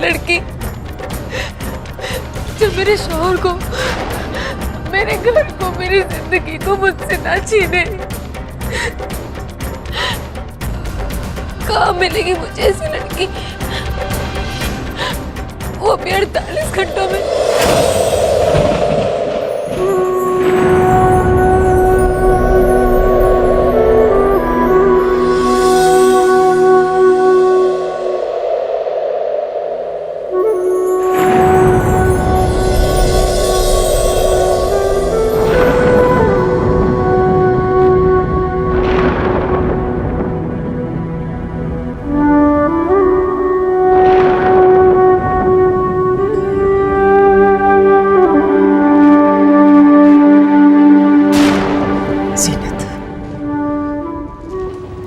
लड़की जो मेरे शौहर को, मेरे घर को, मेरी जिंदगी को मुझसे ना छीने। कहाँ मिलेगी मुझे ऐसी लड़की, वो भी 48 घंटों में।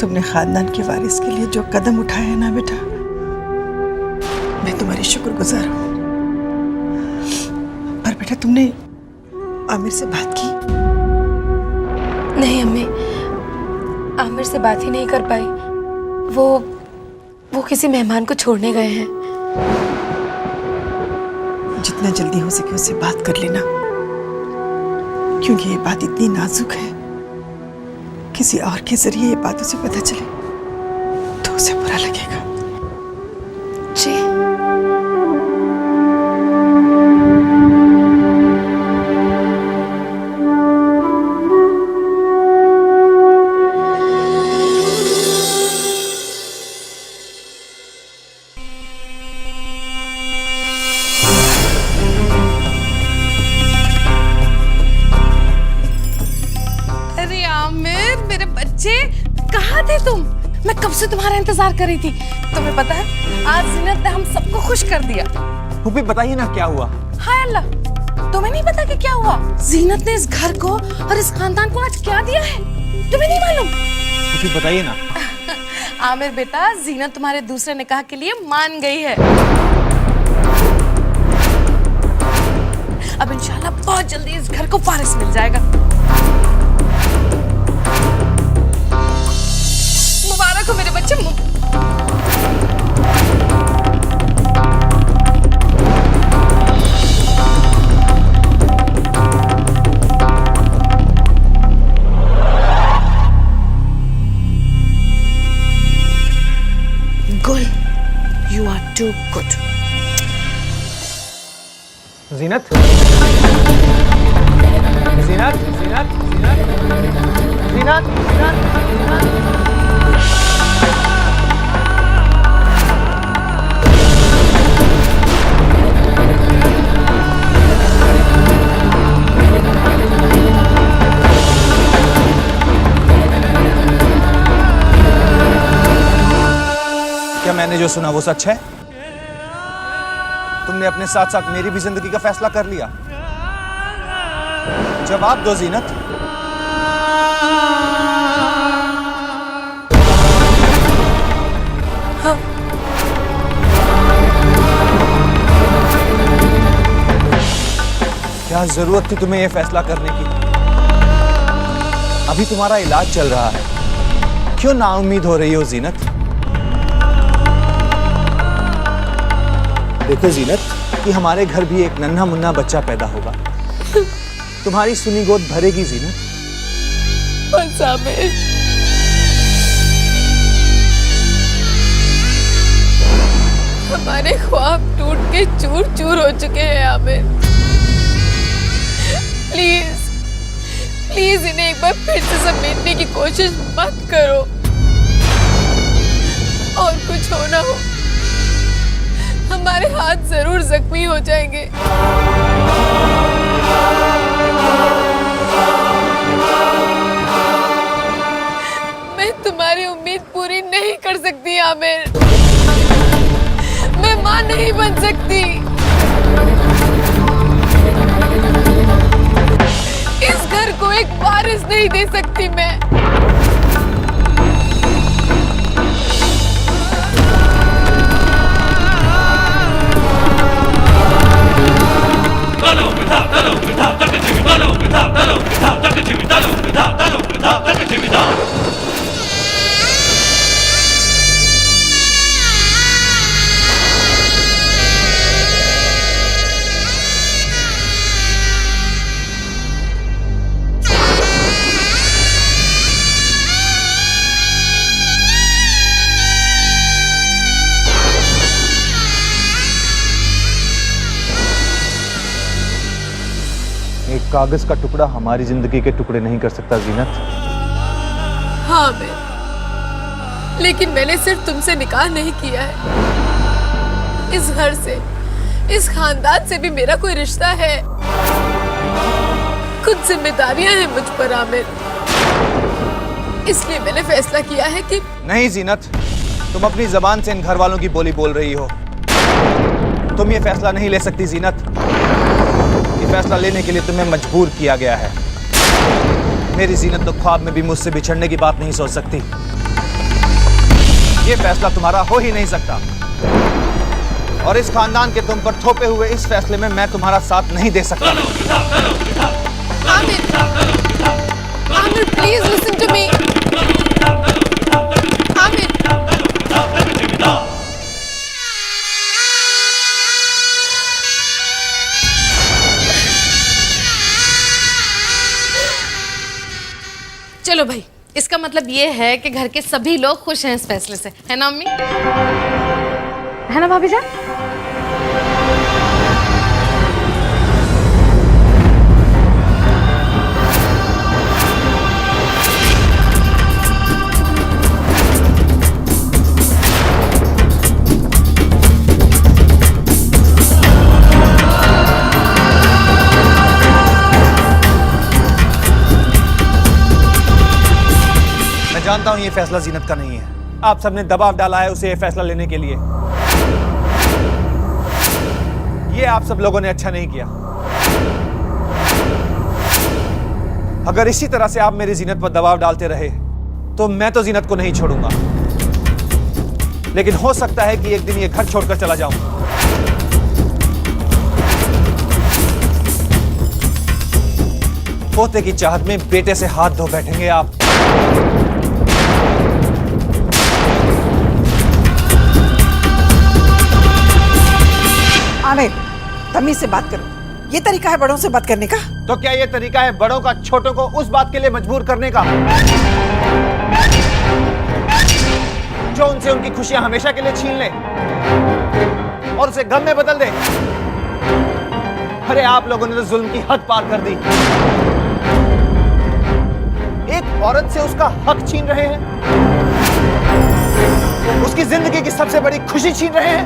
तुमने खानदान के वारिस के लिए जो कदम उठाए हैं ना बेटा, मैं तुम्हारी शुक्रगुजार हूँ। पर बेटा तुमने आमिर से बात की? नहीं अम्मी, आमिर से बात ही नहीं कर पाई। वो किसी मेहमान को छोड़ने गए हैं। जितना जल्दी हो सके उससे बात कर लेना, क्योंकि ये बात इतनी नाजुक है, किसी और के जरिए ये बात उसे पता चले तो उसे बुरा लगेगा। जी आमिर, मेरे बच्चे कहाँ थे तुम? मैं कब से तुम्हारा इंतजार कर रही थी। तुम्हें पता है आज जीनत ने हम सबको खुश कर दिया। फूफी बताइए ना क्या हुआ। हाय अल्लाह, तुम्हें नहीं पता कि क्या हुआ? जीनत ने इस घर को और इस खानदान को आज क्या दिया है, तुम्हें नहीं मालूम? फूफी बताइए ना। आमिर बेटा, जीनत तुम्हारे दूसरे निकाह के लिए मान गई है। अब इंशाल्लाह बहुत जल्दी इस घर को वारिस मिल जाएगा। मुबारक हो मेरे बच्चे। गुल, you are too good. जीनत, जीनत, जीनत, जीनत, जीनत, जीनत। क्या मैंने जो सुना वो सच है? तुमने अपने साथ साथ मेरी भी जिंदगी का फैसला कर लिया? जवाब दो जीनत। हाँ। क्या जरूरत थी तुम्हें ये फैसला करने की? अभी तुम्हारा इलाज चल रहा है, क्यों नाउम्मीद हो रही हो जीनत? देखो जीनत, कि हमारे घर भी एक नन्हा मुन्ना बच्चा पैदा होगा। तुम्हारी सुनी गोद भरेगी जीनत। बस आमिर, हमारे ख्वाब टूट के चूर चूर हो चुके हैं आमिर। प्लीज प्लीज इन्हें एक बार फिर से समेटने की कोशिश मत करो। और कुछ हो ना हो, हमारे हाथ जरूर जख्मी हो जाएंगे। मैं तुम्हारी उम्मीद पूरी नहीं कर सकती आमिर, मैं मां नहीं बन सकती। इस घर को एक वारिस नहीं दे सकती मैं। कागज का टुकड़ा हमारी जिंदगी के टुकड़े नहीं कर सकता जीनत। हाँ लेकिन मैंने सिर्फ तुमसे निकाह नहीं किया है, इस घर से, इस खानदान से भी मेरा कोई रिश्ता है। कुछ जिम्मेदारियां हैं मुझ पर आमिर, इसलिए मैंने फैसला किया है कि नहीं जीनत, तुम अपनी जबान से इन घर वालों की बोली बोल रही हो। तुम ये फैसला नहीं ले सकती जीनत। ये फैसला लेने के लिए तुम्हें मजबूर किया गया है। मेरी जीनत तो ख्वाब में भी मुझसे बिछड़ने की बात नहीं सोच सकती। ये फैसला तुम्हारा हो ही नहीं सकता, और इस खानदान के तुम पर थोपे हुए इस फैसले में मैं तुम्हारा साथ नहीं दे सकता। Aamir, Aamir please listen to me. Aamir, चलो भाई, इसका मतलब ये है कि घर के सभी लोग खुश हैं इस फैसले से, है ना अम्मी? है ना भाभी जान? जानता हूं ये फैसला जीनत का नहीं है। आप सबने दबाव डाला है उसे ये फैसला लेने के लिए। ये आप सब लोगों ने अच्छा नहीं किया। अगर इसी तरह से आप मेरी जीनत पर दबाव डालते रहे तो मैं तो जीनत को नहीं छोड़ूंगा, लेकिन हो सकता है कि एक दिन ये घर छोड़कर चला जाऊं। पोते की चाहत में बेटे से हाथ धो बैठेंगे आप। आमिर, तमीज से बात करो। ये तरीका है बड़ों से बात करने का? तो क्या ये तरीका है बड़ों का छोटों को उस बात के लिए मजबूर करने का जो उनसे उनकी खुशियां हमेशा के लिए छीन ले और उसे गम में बदल दे? अरे आप लोगों ने तो जुल्म की हद पार कर दी। एक औरत से उसका हक छीन रहे हैं, उसकी जिंदगी की सबसे बड़ी खुशी छीन रहे हैं।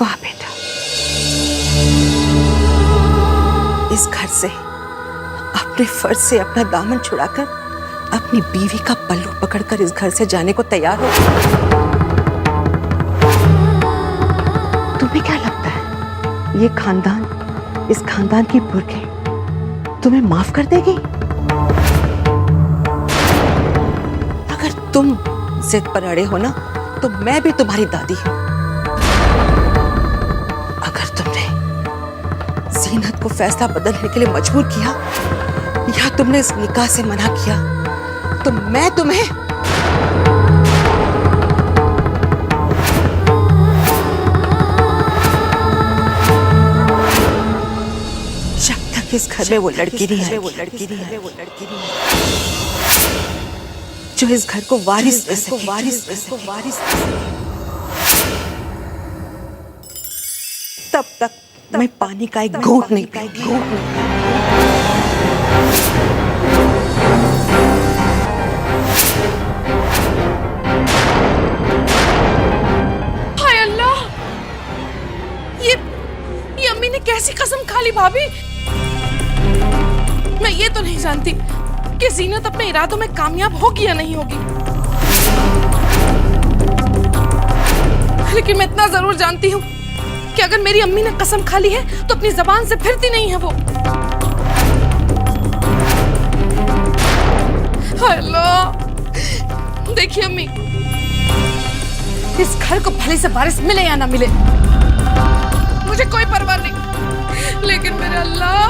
वाह बेटा, इस घर से अपने फर्ज से अपना दामन छुड़ाकर अपनी बीवी का पल्लू पकड़कर इस घर से जाने को तैयार हो। तुम्हें क्या लगता है ये खानदान, इस खानदान की पुरखें तुम्हें माफ कर देगी? अगर तुम जिद पर अड़े हो ना तो मैं भी तुम्हारी दादी हूं। अगर तुमने जीनत को फैसला बदलने के लिए मजबूर किया या तुमने इस निकाह से मना किया तो मैं तुम्हें जब तक इस घर में वो लड़की नहीं है, जो इस घर को वारिस दे सके, तब तक मैं पानी का एक घूंट नहीं पीऊंगी। हाय अल्लाह, ये अम्मी ने कैसी कसम खा ली भाभी? मैं ये तो नहीं जानती कि जीनत अपने इरादों में कामयाब होगी या नहीं होगी, लेकिन मैं इतना जरूर जानती हूँ कि अगर मेरी अम्मी ने कसम खा ली है तो अपनी जबान से फिरती नहीं है वो। हाय अल्लाह, देखिए अम्मी, इस घर को भले से बारिश मिले या ना मिले मुझे कोई परवाह नहीं, लेकिन मेरे अल्लाह,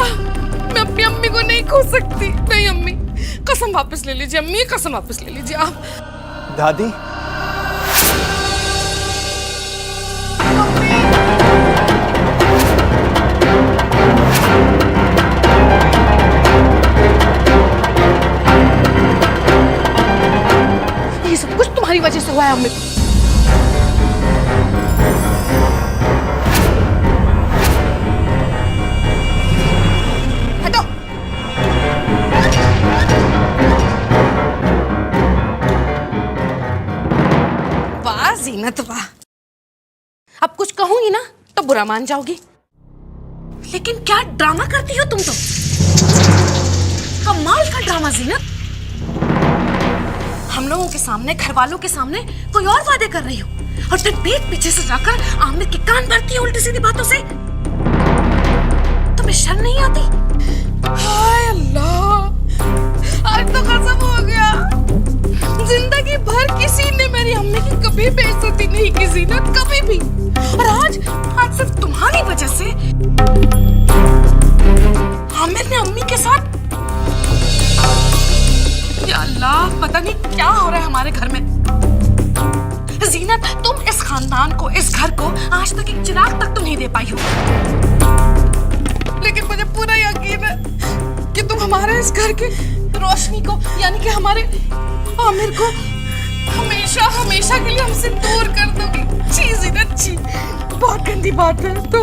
मैं अपनी अम्मी को नहीं खो सकती। नहीं अम्मी, कसम वापस ले लीजिए अम्मी, कसम वापस ले लीजिए आप। दादी, ये सब कुछ तुम्हारी वजह से हुआ है अम्मी। जीनत वाह, अब कुछ कहूंगी ना तो बुरा मान जाओगी, लेकिन क्या ड्रामा करती हो तुम तो, कमाल का ड्रामा जीनत। हम लोगों के सामने, घर वालों के सामने कोई और वादे कर रही हो और फिर पीठ पीछे से जाकर आमिर के कान भरती है उल्टी सीधी बातों से। तुम्हें शर्म नहीं आती? हाय अल्लाह, आज तो कसम हो गया, जिंदगी भर किसी ने मेरी अम्मी की कभी बेइज्जती नहीं की जीनत, कभी भी। और आज सिर्फ तुम्हारी वजह से आमिर ने अम्मी के साथ, या अल्लाह पता नहीं क्या हो रहा है हमारे घर में। जीनत, तुम इस खानदान को, इस घर को आज तक एक चिराग तक तो नहीं दे पाई हो, लेकिन मुझे पूरा यकीन है कि तुम हमारे इस घर के रोशनी को, यानी कि हमारे आमिर को हमेशा हमेशा के लिए हमसे दूर कर दोगी। छी जीनत छी, बहुत गंदी बात है। तो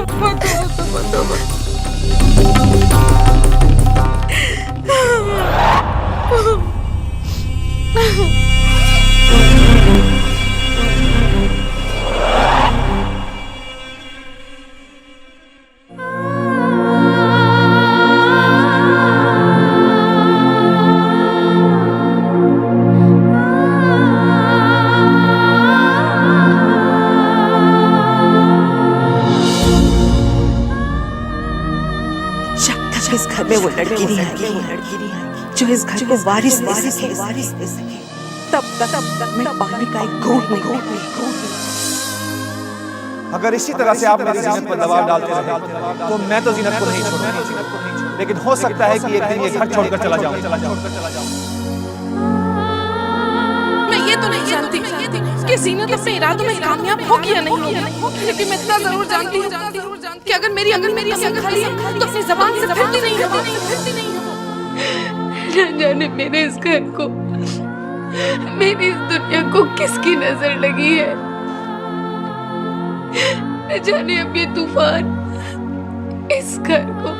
इस घर में वो लड़की नहीं आएगी जो इस घर को वारिस दे सके। तब तक मैं पानी का एक घूंट नहीं। अगर इसी तरह से आप मेरी जीनत पर दबाव डालते रहे तो मैं तो जीनत को नहीं छोड़ूंगा, लेकिन हो सकता है कि एक दिन ये घर छोड़कर चला जाऊं। मैं ये तो नहीं जानती कि जीनत अपने इरादों में कामयाब होगी या नहीं होगी, लेकिन मैं इतना जरूर जानती हूँ कि अगर मेरी अम्मी मेरी कसम खा ली तो अपनी ज़बान से फिरती नहीं हो। न जाने मेरे इस घर को, मेरी इस दुनिया को किसकी नजर लगी है। न जाने अब ये तूफान इस घर को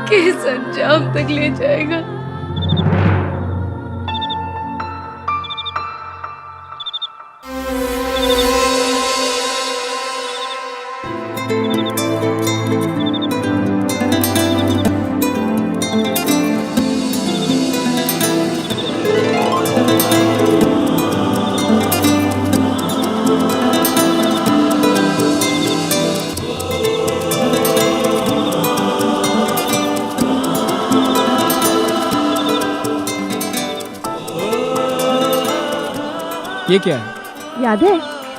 किस अंजाम तक ले जाएगा। ये क्या है? याद है,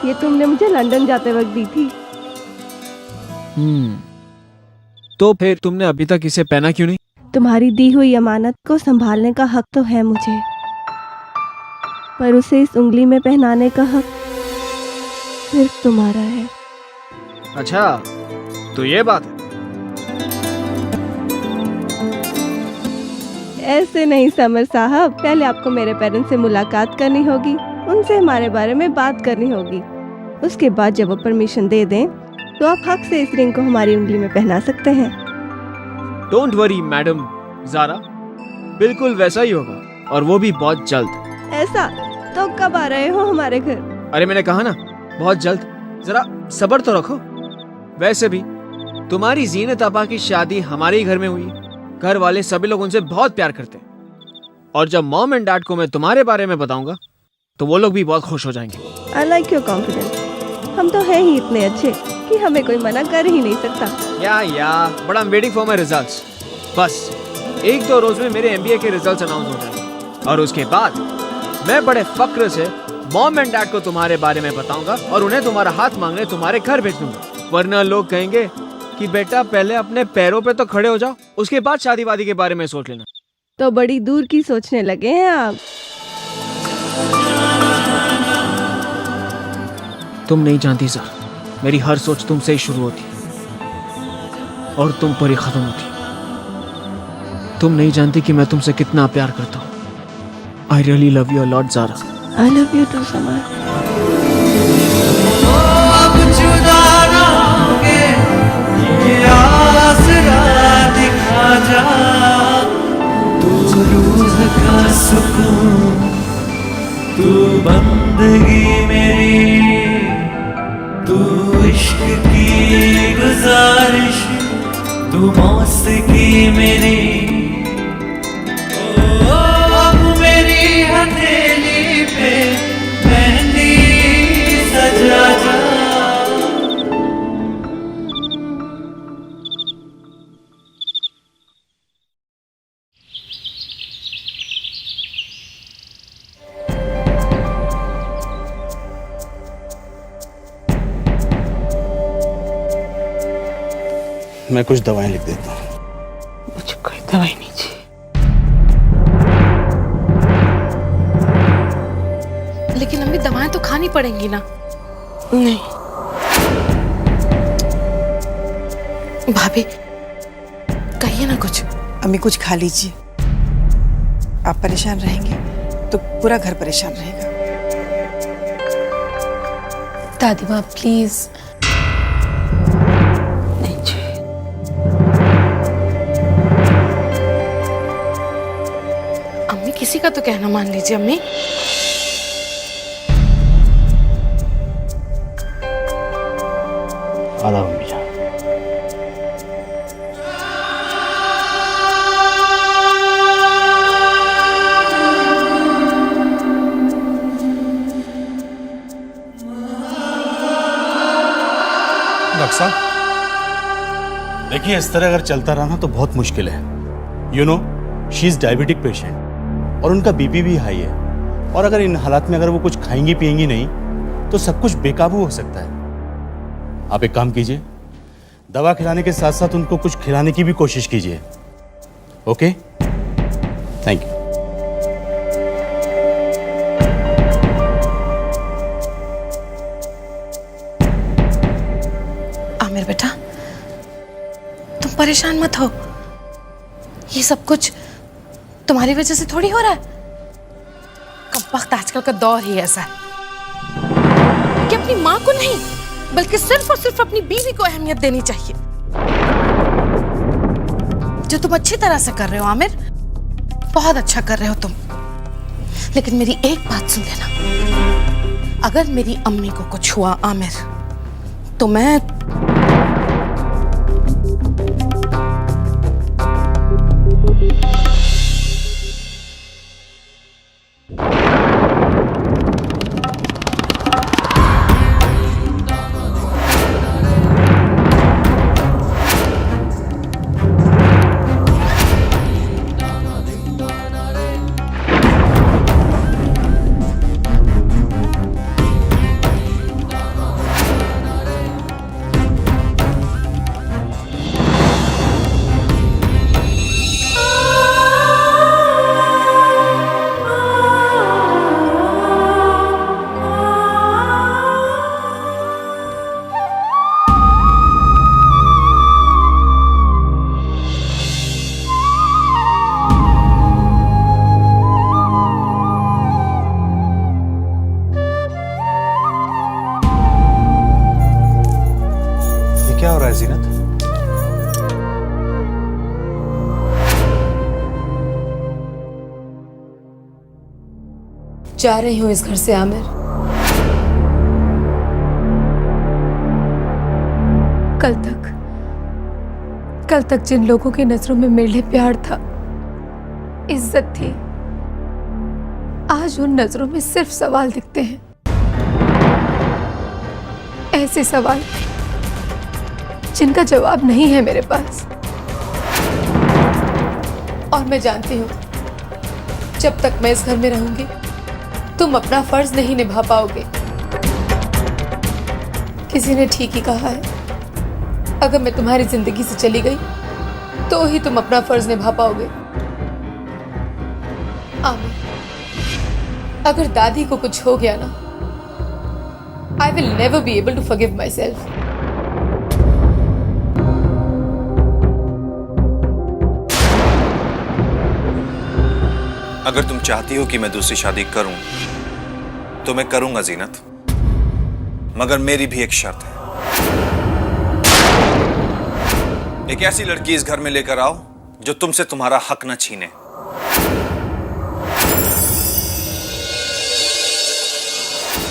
ये तुमने मुझे लंदन जाते वक्त दी थी। तो फिर तुमने अभी तक इसे पहना क्यों नहीं? तुम्हारी दी हुई अमानत को संभालने का हक तो है मुझे, पर उसे इस उंगली में पहनाने का हक सिर्फ तुम्हारा है। अच्छा, तो ये बात है। ऐसे नहीं समर साहब, पहले आपको मेरे पेरेंट्स से मुलाकात करनी होगी, उनसे हमारे बारे में बात करनी होगी। उसके बाद जब वो परमिशन दे दें तो आप हक से इस रिंग को हमारी उंगली में पहना सकते हैं। डोंट वरी मैडम ज़ारा, बिल्कुल वैसा ही होगा, और वो भी बहुत जल्द। ऐसा? तो कब आ रहे हो हमारे घर? अरे मैंने कहा ना, बहुत जल्द, जरा सब्र तो रखो। वैसे भी तुम्हारी जीनत आपा की शादी हमारे ही घर में हुई है, घर वाले सभी लोग उनसे बहुत प्यार करते हैं, और जब मॉम एंड डैड को मैं तुम्हारे बारे में बताऊंगा तो वो लोग भी बहुत खुश हो जाएंगे। I like your confidence। हम तो हैं ही इतने अच्छे कि हमें कोई मना कर ही नहीं सकता। या but I am waiting for my results. बस एक दो रोज में मेरे एमबीए के रिजल्ट्स अनाउंस हो जाएंगे, और उसके बाद मैं बड़े फक्र से मॉम एंड डैड को तुम्हारे बारे में बताऊंगा और उन्हें तुम्हारा हाथ मांगने तुम्हारे घर भेज दूंगा। वरना लोग कहेंगे कि बेटा पहले अपने पैरों पे तो खड़े हो जाओ, उसके बाद शादी वादी के बारे में सोच लेना। तो बड़ी दूर की सोचने लगे हैं आप। तुम नहीं जानती सर, मेरी हर सोच तुमसे ही शुरू होती और तुम पर ही खत्म होती। तुम नहीं जानती कि मैं तुमसे कितना प्यार करता हूँ। I really love you a lot Zara. I love you too, Samar. अब जुदा ना होंगे, ये आसरा दिखा जा, तू रूह का सुकून, तू बंदगी मेरी तू मौसीकी मेरी अब मेरी हथेली पे मेहंदी सजा जा। मैं कुछ दवाएं लिख देता हूँ। मुझे कोई दवाई नहीं चाहिए। लेकिन अम्मी दवाएं तो खानी पड़ेंगी ना। नहीं, भाभी कहिए ना कुछ। अम्मी कुछ खा लीजिए। आप परेशान रहेंगे तो पूरा घर परेशान रहेगा। दादी माँ प्लीज। नहीं चाहिए। अम्मी किसी का तो कहना मान लीजिए अम्मी। आधा मम्मी जान। डॉक्टर साहब, देखिए इस तरह अगर चलता रहा ना तो बहुत मुश्किल है। You know she is diabetic patient और उनका बीपी भी हाई है, और अगर इन हालात में अगर वो कुछ खाएंगी पिएंगी नहीं तो सब कुछ बेकाबू हो सकता है। आप एक काम कीजिए, दवा खिलाने के साथ साथ उनको कुछ खिलाने की भी कोशिश कीजिए। Okay, thank you. आमिर बेटा तुम परेशान मत हो। ये सब कुछ तुम्हारी वजह से थोड़ी हो रहा है। कमबख्त आजकल का दौर ही ऐसा है कि अपनी माँ को नहीं बल्कि सिर्फ और सिर्फ अपनी बीवी को अहमियत देनी चाहिए। जो तुम अच्छी तरह से कर रहे हो आमिर, बहुत अच्छा कर रहे हो तुम। लेकिन मेरी एक बात सुन लेना, अगर मेरी अम्मी को कुछ हुआ आमिर तो मैं क्या हो रहा है जीनत? जा रही हूँ इस घर से आमिर। कल तक जिन लोगों की नजरों में मेरे लिए प्यार था, इज्जत थी, आज उन नजरों में सिर्फ सवाल दिखते हैं। ऐसे सवाल जिनका जवाब नहीं है मेरे पास। और मैं जानती हूँ जब तक मैं इस घर में रहूंगी तुम अपना फर्ज नहीं निभा पाओगे। किसी ने ठीक ही कहा है, अगर मैं तुम्हारी जिंदगी से चली गई तो ही तुम अपना फर्ज निभा पाओगे। आमिर, अगर दादी को कुछ हो गया ना, I will never be able to forgive myself. अगर तुम चाहती हो कि मैं दूसरी शादी करूं तो मैं करूंगा जीनत, मगर मेरी भी एक शर्त है। एक ऐसी लड़की इस घर में लेकर आओ जो तुमसे तुम्हारा हक न छीने।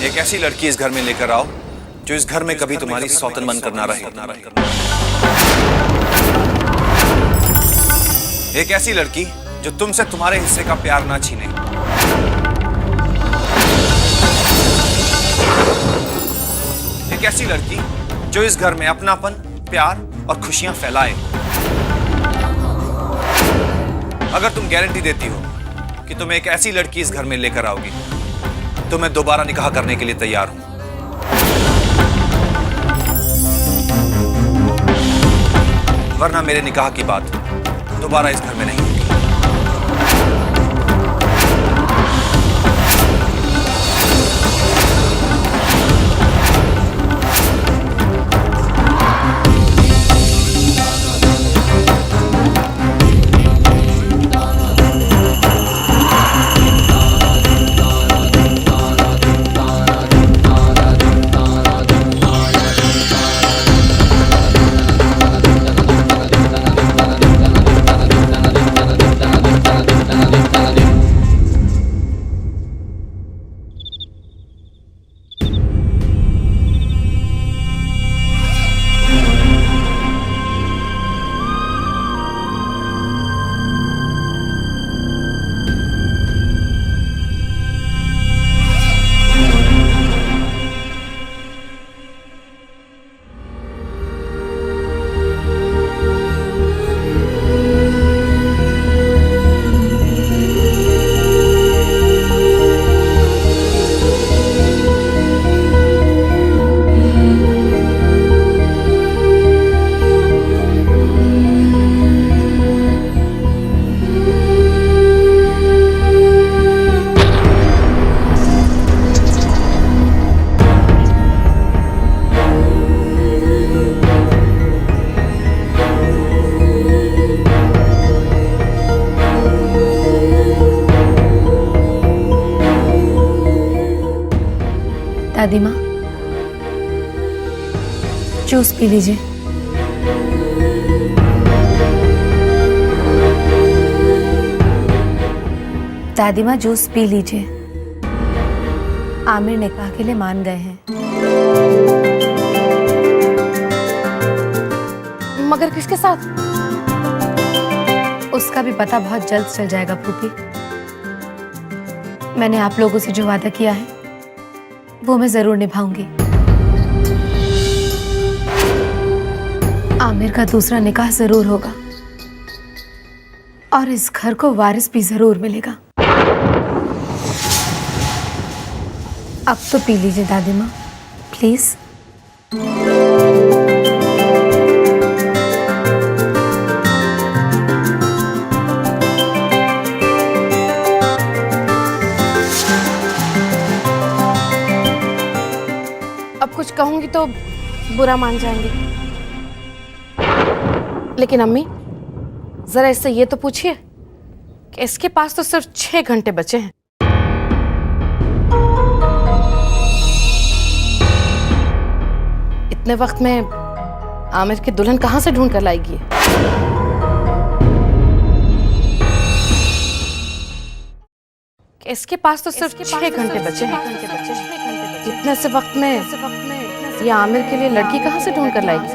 एक ऐसी लड़की इस घर में लेकर आओ जो इस घर में कभी तुम्हारी सौतन बनकर ना रहे। एक ऐसी लड़की जो तुमसे तुम्हारे हिस्से का प्यार ना छीने, एक ऐसी लड़की जो इस घर में अपनापन, प्यार और खुशियां फैलाए। अगर तुम गारंटी देती हो कि तुम एक ऐसी लड़की इस घर में लेकर आओगी तो मैं दोबारा निकाह करने के लिए तैयार हूं। वरना मेरे निकाह की बात दोबारा इस घर में नहीं होगी। दादी माँ, जूस पी लीजिए। दादी माँ, जूस पी लीजिए। आमिर निकाह के लिए मान गए हैं। मगर किसके साथ? उसका भी पता बहुत जल्द चल जाएगा फूफी। मैंने आप लोगों से जो वादा किया है वो मैं जरूर निभाऊंगी। आमिर का दूसरा निकाह जरूर होगा और इस घर को वारिस भी जरूर मिलेगा। अब तो पी लीजिए दादी माँ, प्लीज। अब कुछ कहूंगी तो बुरा मान जाएंगे, लेकिन अम्मी जरा इससे ये तो पूछिए कि इसके पास तो सिर्फ 6 घंटे बचे हैं। इतने वक्त में आमिर की दुल्हन कहां से ढूंढ कर लाएगी? कि इसके पास तो सिर्फ 6 घंटे बचे हैं। इतने से वक्त में ये आमिर के लिए लड़की कहां से ढूंढ कर लाएगी?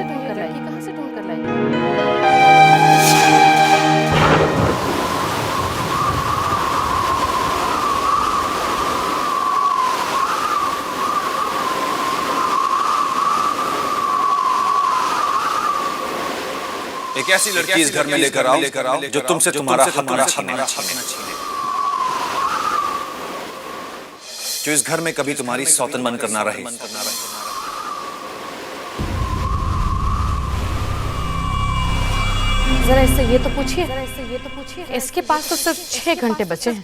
एक ऐसी लड़की इस घर में लेकर आओ जो तुमसे तुम्हारा हक ना छीने, जो इस घर में कभी तुम्हारी सौतन बनकर ना रहे। जरा इससे ये तो पूछिए इसके पास तो सिर्फ 6 घंटे बचे हैं।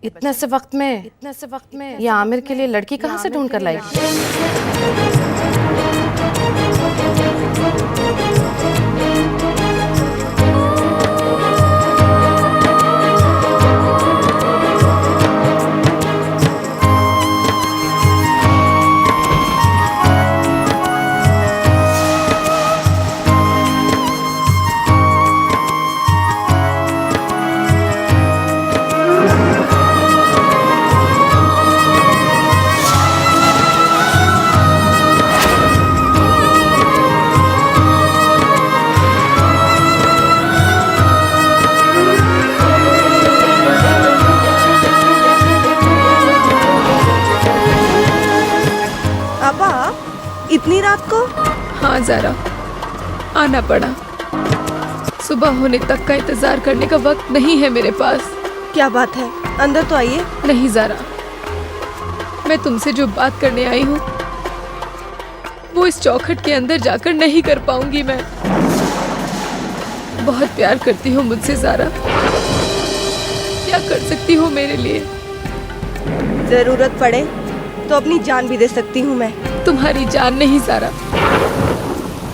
इतने से वक्त में ये आमिर के लिए लड़की कहां से ढूंढ कर लाएगी? ज़ारा, आना पड़ा। सुबह होने तक का इंतजार करने का वक्त नहीं है मेरे पास। क्या बात है, अंदर तो आइए। नहीं ज़ारा, मैं तुमसे जो बात करने आई हूँ वो इस चौखट के अंदर जाकर नहीं कर पाऊंगी। मैं बहुत प्यार करती हूँ मुझसे ज़ारा, क्या कर सकती हो मेरे लिए? जरूरत पड़े तो अपनी जान भी दे सकती हूँ मैं। तुम्हारी जान नहीं ज़ारा,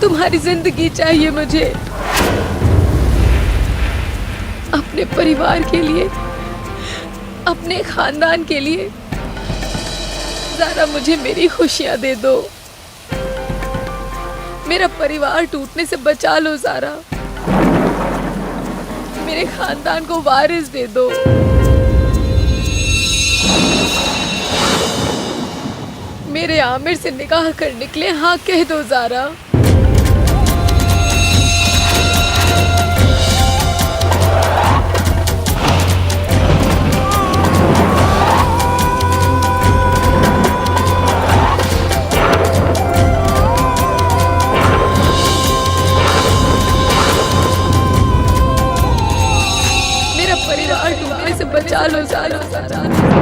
तुम्हारी जिंदगी चाहिए मुझे, अपने परिवार के लिए, अपने खानदान के लिए। ज़ारा मुझे मेरी खुशियाँ दे दो, मेरा परिवार टूटने से बचा लो ज़ारा, मेरे खानदान को वारिस दे दो। मेरे आमिर से निकाह कर निकले हाँ कह दो ज़ारा। मेरा परिवार टूटने से बचा लो ज़ारा।